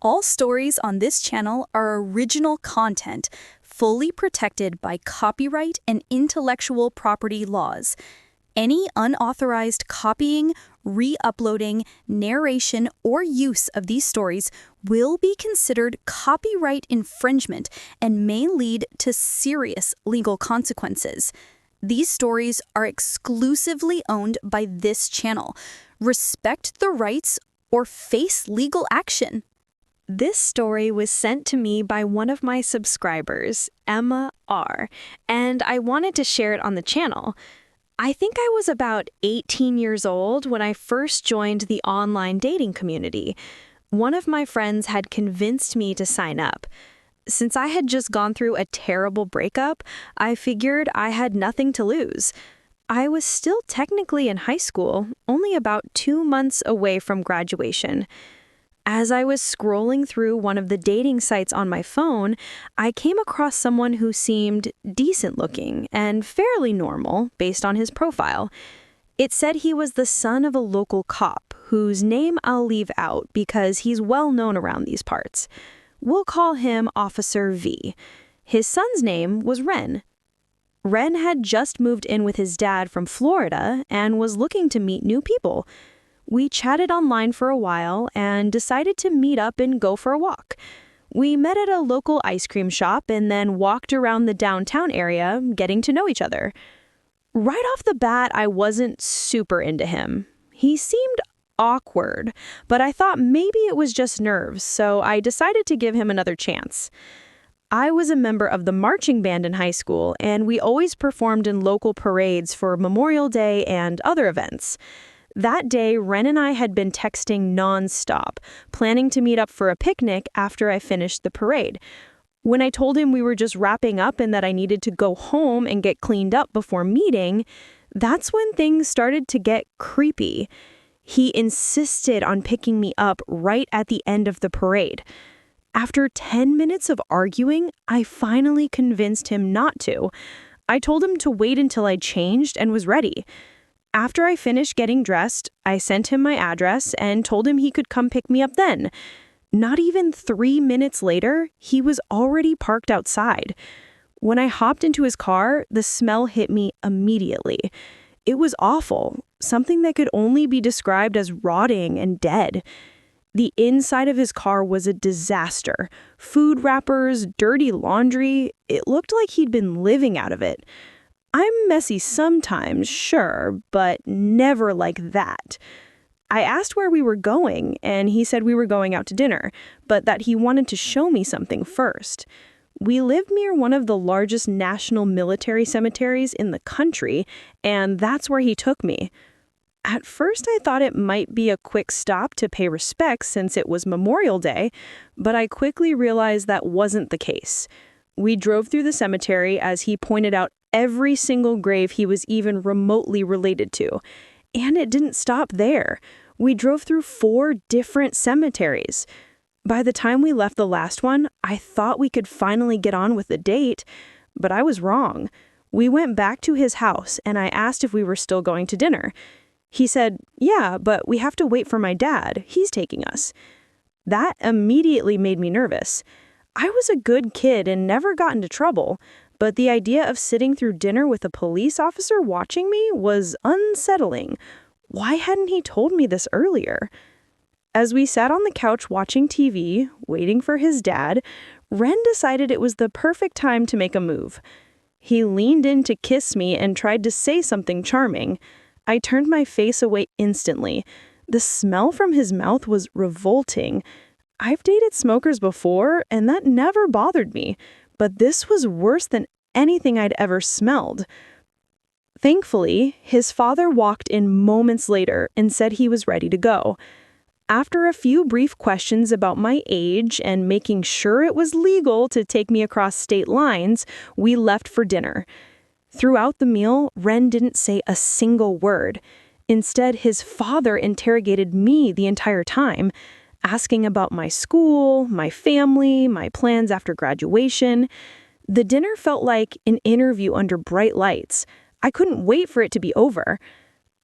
All stories on this channel are original content, fully protected by copyright and intellectual property laws. Any unauthorized copying, re-uploading, narration, or use of these stories will be considered copyright infringement and may lead to serious legal consequences. These stories are exclusively owned by this channel. Respect the rights or face legal action. This story was sent to me by one of my subscribers, Emma R., and I wanted to share it on the channel. I think I was about 18 years old when I first joined the online dating community. One of my friends had convinced me to sign up. Since I had just gone through a terrible breakup, I figured I had nothing to lose. I was still technically in high school, only about 2 months away from graduation. As I was scrolling through one of the dating sites on my phone, I came across someone who seemed decent looking and fairly normal based on his profile. It said he was the son of a local cop, whose name I'll leave out because he's well known around these parts. We'll call him Officer V. His son's name was Ren. Ren had just moved in with his dad from Florida and was looking to meet new people. We chatted online for a while and decided to meet up and go for a walk. We met at a local ice cream shop and then walked around the downtown area, getting to know each other. Right off the bat, I wasn't super into him. He seemed awkward, but I thought maybe it was just nerves, so I decided to give him another chance. I was a member of the marching band in high school, and we always performed in local parades for Memorial Day and other events. That day, Ren and I had been texting nonstop, planning to meet up for a picnic after I finished the parade. When I told him we were just wrapping up and that I needed to go home and get cleaned up before meeting, that's when things started to get creepy. He insisted on picking me up right at the end of the parade. After 10 minutes of arguing, I finally convinced him not to. I told him to wait until I changed and was ready. After I finished getting dressed, I sent him my address and told him he could come pick me up then. Not even 3 minutes later, he was already parked outside. When I hopped into his car, the smell hit me immediately. It was awful, something that could only be described as rotting and dead. The inside of his car was a disaster. Food wrappers, dirty laundry. It looked like he'd been living out of it. I'm messy sometimes, sure, but never like that. I asked where we were going, and he said we were going out to dinner, but that he wanted to show me something first. We live near one of the largest national military cemeteries in the country, and that's where he took me. At first, I thought it might be a quick stop to pay respects since it was Memorial Day, but I quickly realized that wasn't the case. We drove through the cemetery as he pointed out every single grave he was even remotely related to. And it didn't stop there. We drove through 4 different cemeteries. By the time we left the last one, I thought we could finally get on with the date, but I was wrong. We went back to his house and I asked if we were still going to dinner. He said, "Yeah, but we have to wait for my dad. He's taking us." That immediately made me nervous. I was a good kid and never got into trouble, but the idea of sitting through dinner with a police officer watching me was unsettling. Why hadn't he told me this earlier? As we sat on the couch watching TV, waiting for his dad, Ren decided it was the perfect time to make a move. He leaned in to kiss me and tried to say something charming. I turned my face away instantly. The smell from his mouth was revolting. I've dated smokers before, and that never bothered me, but this was worse than anything I'd ever smelled. Thankfully, his father walked in moments later and said he was ready to go. After a few brief questions about my age and making sure it was legal to take me across state lines, we left for dinner. Throughout the meal, Ren didn't say a single word. Instead, his father interrogated me the entire time, asking about my school, my family, my plans after graduation. The dinner felt like an interview under bright lights. I couldn't wait for it to be over.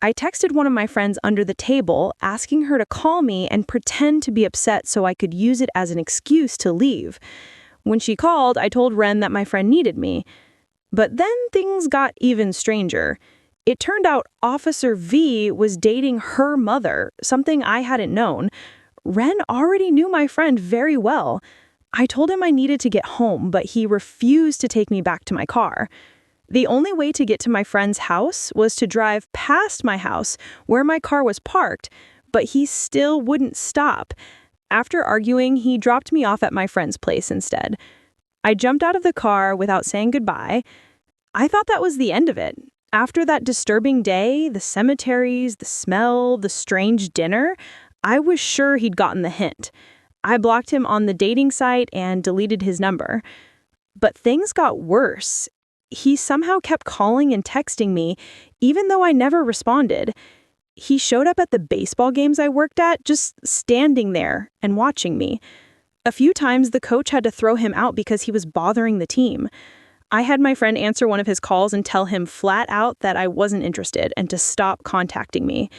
I texted one of my friends under the table, asking her to call me and pretend to be upset so I could use it as an excuse to leave. When she called, I told Ren that my friend needed me. But then things got even stranger. It turned out Officer V was dating her mother, something I hadn't known. Ren already knew my friend very well. I told him I needed to get home, but he refused to take me back to my car. The only way to get to my friend's house was to drive past my house, where my car was parked, but he still wouldn't stop. After arguing, he dropped me off at my friend's place instead. I jumped out of the car without saying goodbye. I thought that was the end of it. After that disturbing day, the cemeteries, the smell, the strange dinner, I was sure he'd gotten the hint. I blocked him on the dating site and deleted his number. But things got worse. He somehow kept calling and texting me, even though I never responded. He showed up at the baseball games I worked at, just standing there and watching me. A few times the coach had to throw him out because he was bothering the team. I had my friend answer one of his calls and tell him flat out that I wasn't interested and to stop contacting me.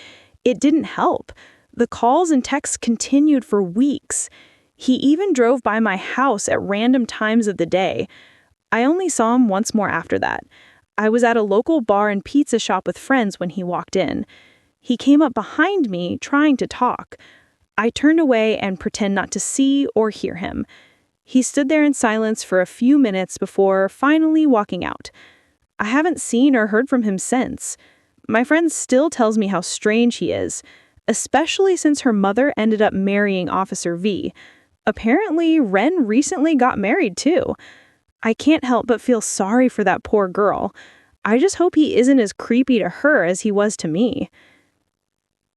It didn't help. The calls and texts continued for weeks. He even drove by my house at random times of the day. I only saw him once more after that. I was at a local bar and pizza shop with friends when he walked in. He came up behind me, trying to talk. I turned away and pretend not to see or hear him. He stood there in silence for a few minutes before finally walking out. I haven't seen or heard from him since. My friend still tells me how strange he is, especially since her mother ended up marrying Officer V. Apparently, Ren recently got married too. I can't help but feel sorry for that poor girl. I just hope he isn't as creepy to her as he was to me.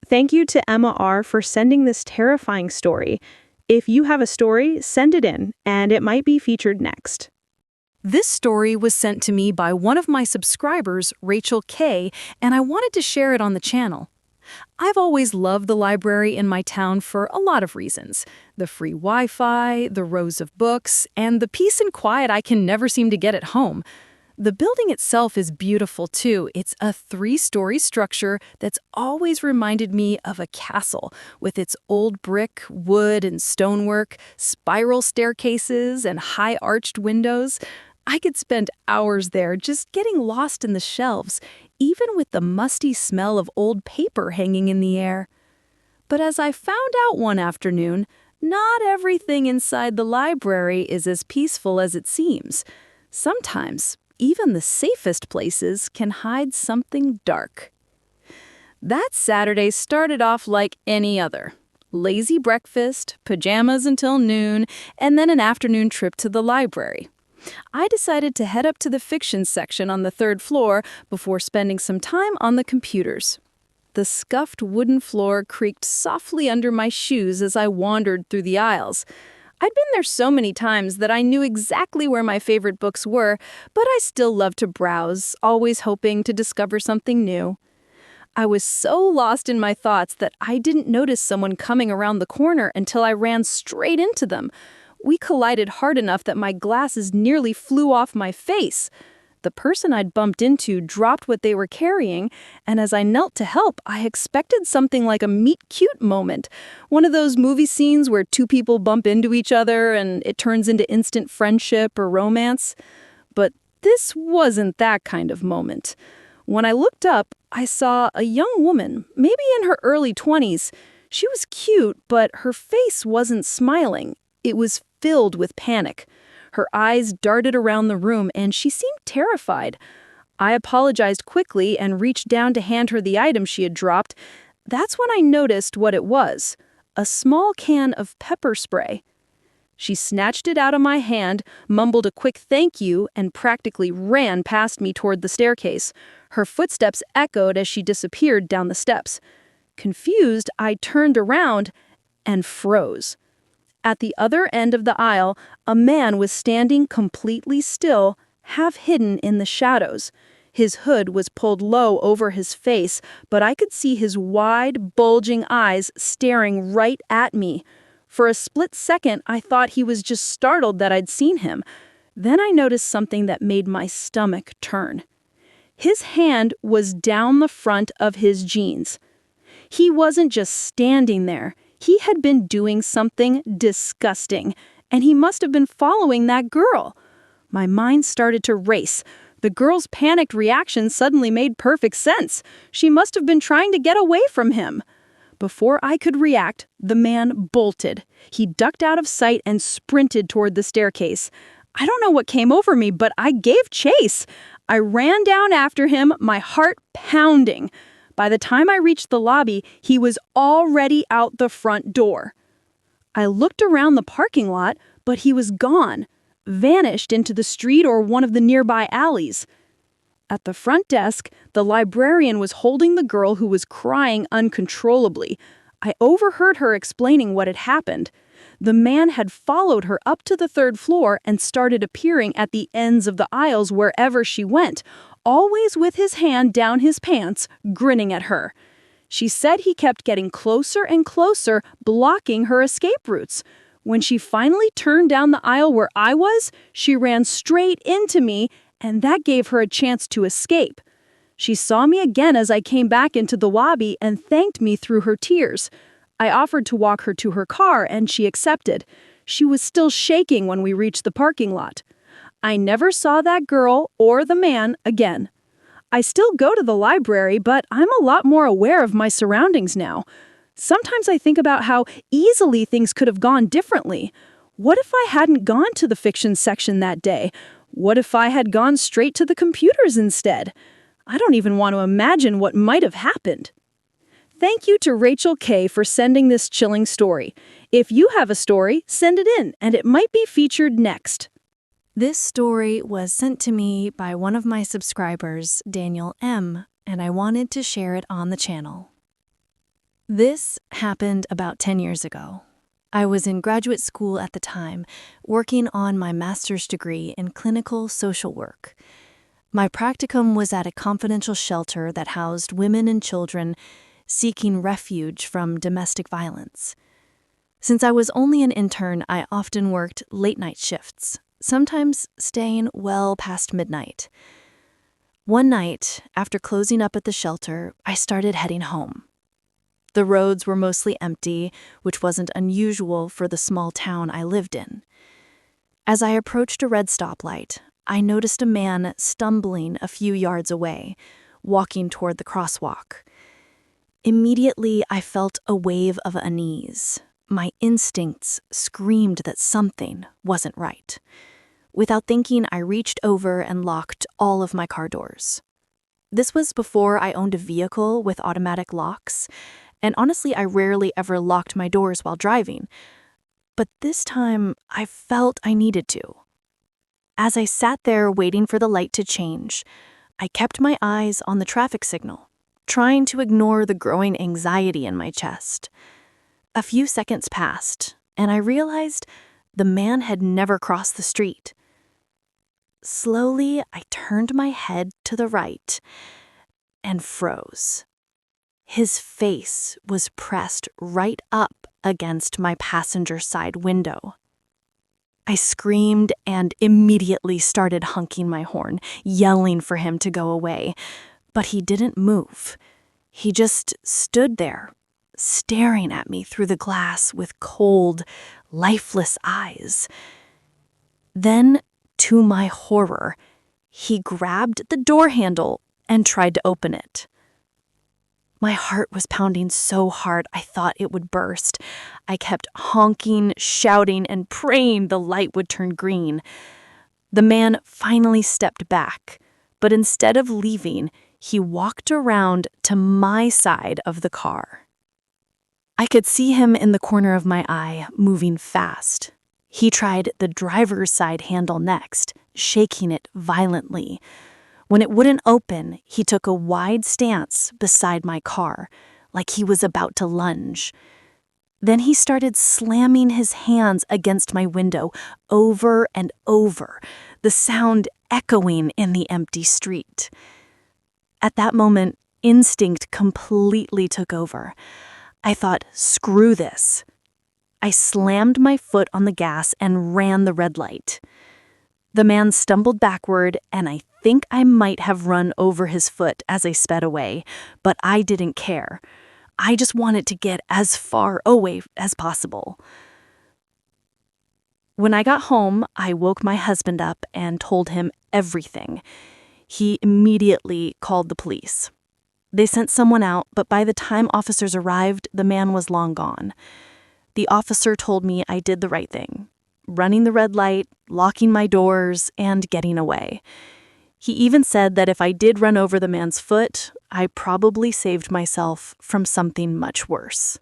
Thank you to Emma R. for sending this terrifying story. If you have a story, send it in, and it might be featured next. This story was sent to me by one of my subscribers, Rachel K., and I wanted to share it on the channel. I've always loved the library in my town for a lot of reasons. The free Wi-Fi, the rows of books, and the peace and quiet I can never seem to get at home. The building itself is beautiful too. It's a 3-story structure that's always reminded me of a castle, with its old brick, wood, and stonework, spiral staircases, and high arched windows. I could spend hours there just getting lost in the shelves, even with the musty smell of old paper hanging in the air. But as I found out one afternoon, not everything inside the library is as peaceful as it seems. Sometimes, even the safest places can hide something dark. That Saturday started off like any other. Lazy breakfast, pajamas until noon, and then an afternoon trip to the library. I decided to head up to the fiction section on the 3rd floor before spending some time on the computers. The scuffed wooden floor creaked softly under my shoes as I wandered through the aisles. I'd been there so many times that I knew exactly where my favorite books were, but I still loved to browse, always hoping to discover something new. I was so lost in my thoughts that I didn't notice someone coming around the corner until I ran straight into them. We collided hard enough that my glasses nearly flew off my face. The person I'd bumped into dropped what they were carrying, and as I knelt to help, I expected something like a meet-cute moment. One of those movie scenes where 2 people bump into each other and it turns into instant friendship or romance. But this wasn't that kind of moment. When I looked up, I saw a young woman, maybe in her early 20s. She was cute, but her face wasn't smiling. It was filled with panic. Her eyes darted around the room, and she seemed terrified. I apologized quickly and reached down to hand her the item she had dropped. That's when I noticed what it was: a small can of pepper spray. She snatched it out of my hand, mumbled a quick thank you, and practically ran past me toward the staircase. Her footsteps echoed as she disappeared down the steps. Confused, I turned around and froze. At the other end of the aisle, a man was standing completely still, half hidden in the shadows. His hood was pulled low over his face, but I could see his wide, bulging eyes staring right at me. For a split second, I thought he was just startled that I'd seen him. Then I noticed something that made my stomach turn. His hand was down the front of his jeans. He wasn't just standing there. He had been doing something disgusting, and he must have been following that girl. My mind started to race. The girl's panicked reaction suddenly made perfect sense. She must have been trying to get away from him. Before I could react, the man bolted. He ducked out of sight and sprinted toward the staircase. I don't know what came over me, but I gave chase. I ran down after him, my heart pounding. By the time I reached the lobby, he was already out the front door. I looked around the parking lot, but he was gone, vanished into the street or one of the nearby alleys. At the front desk, the librarian was holding the girl who was crying uncontrollably. I overheard her explaining what had happened. The man had followed her up to the third floor and started appearing at the ends of the aisles wherever she went, always with his hand down his pants, grinning at her. She said he kept getting closer and closer, blocking her escape routes. When she finally turned down the aisle where I was, she ran straight into me, and that gave her a chance to escape. She saw me again as I came back into the lobby and thanked me through her tears. I offered to walk her to her car, and she accepted. She was still shaking when we reached the parking lot. I never saw that girl or the man again. I still go to the library, but I'm a lot more aware of my surroundings now. Sometimes I think about how easily things could have gone differently. What if I hadn't gone to the fiction section that day? What if I had gone straight to the computers instead? I don't even want to imagine what might have happened. Thank you to Rachel K. for sending this chilling story. If you have a story, send it in, and it might be featured next. This story was sent to me by one of my subscribers, Daniel M., and I wanted to share it on the channel. This happened about 10 years ago. I was in graduate school at the time, working on my master's degree in clinical social work. My practicum was at a confidential shelter that housed women and children seeking refuge from domestic violence. Since I was only an intern, I often worked late-night shifts, sometimes staying well past midnight. One night, after closing up at the shelter, I started heading home. The roads were mostly empty, which wasn't unusual for the small town I lived in. As I approached a red stoplight, I noticed a man stumbling a few yards away, walking toward the crosswalk. Immediately, I felt a wave of unease. My instincts screamed that something wasn't right. Without thinking, I reached over and locked all of my car doors. This was before I owned a vehicle with automatic locks, and honestly, I rarely ever locked my doors while driving. But this time, I felt I needed to. As I sat there waiting for the light to change, I kept my eyes on the traffic signal, trying to ignore the growing anxiety in my chest. A few seconds passed, and I realized the man had never crossed the street. Slowly, I turned my head to the right and froze. His face was pressed right up against my passenger side window. I screamed and immediately started honking my horn, yelling for him to go away. But he didn't move. He just stood there, staring at me through the glass with cold, lifeless eyes. Then, to my horror, he grabbed the door handle and tried to open it. My heart was pounding so hard I thought it would burst. I kept honking, shouting, and praying the light would turn green. The man finally stepped back, but instead of leaving, he walked around to my side of the car. I could see him in the corner of my eye, moving fast. He tried the driver's side handle next, shaking it violently. When it wouldn't open, he took a wide stance beside my car, like he was about to lunge. Then he started slamming his hands against my window over and over, the sound echoing in the empty street. At that moment, instinct completely took over. I thought, screw this. I slammed my foot on the gas and ran the red light. The man stumbled backward, and I think I might have run over his foot as I sped away, but I didn't care. I just wanted to get as far away as possible. When I got home, I woke my husband up and told him everything. He immediately called the police. They sent someone out, but by the time officers arrived, the man was long gone. The officer told me I did the right thing, running the red light, locking my doors, and getting away. He even said that if I did run over the man's foot, I probably saved myself from something much worse.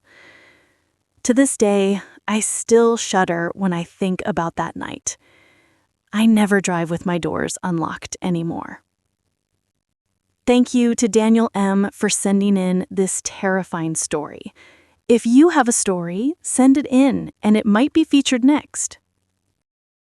To this day, I still shudder when I think about that night. I never drive with my doors unlocked anymore. Thank you to Daniel M. for sending in this terrifying story. If you have a story, send it in, and it might be featured next.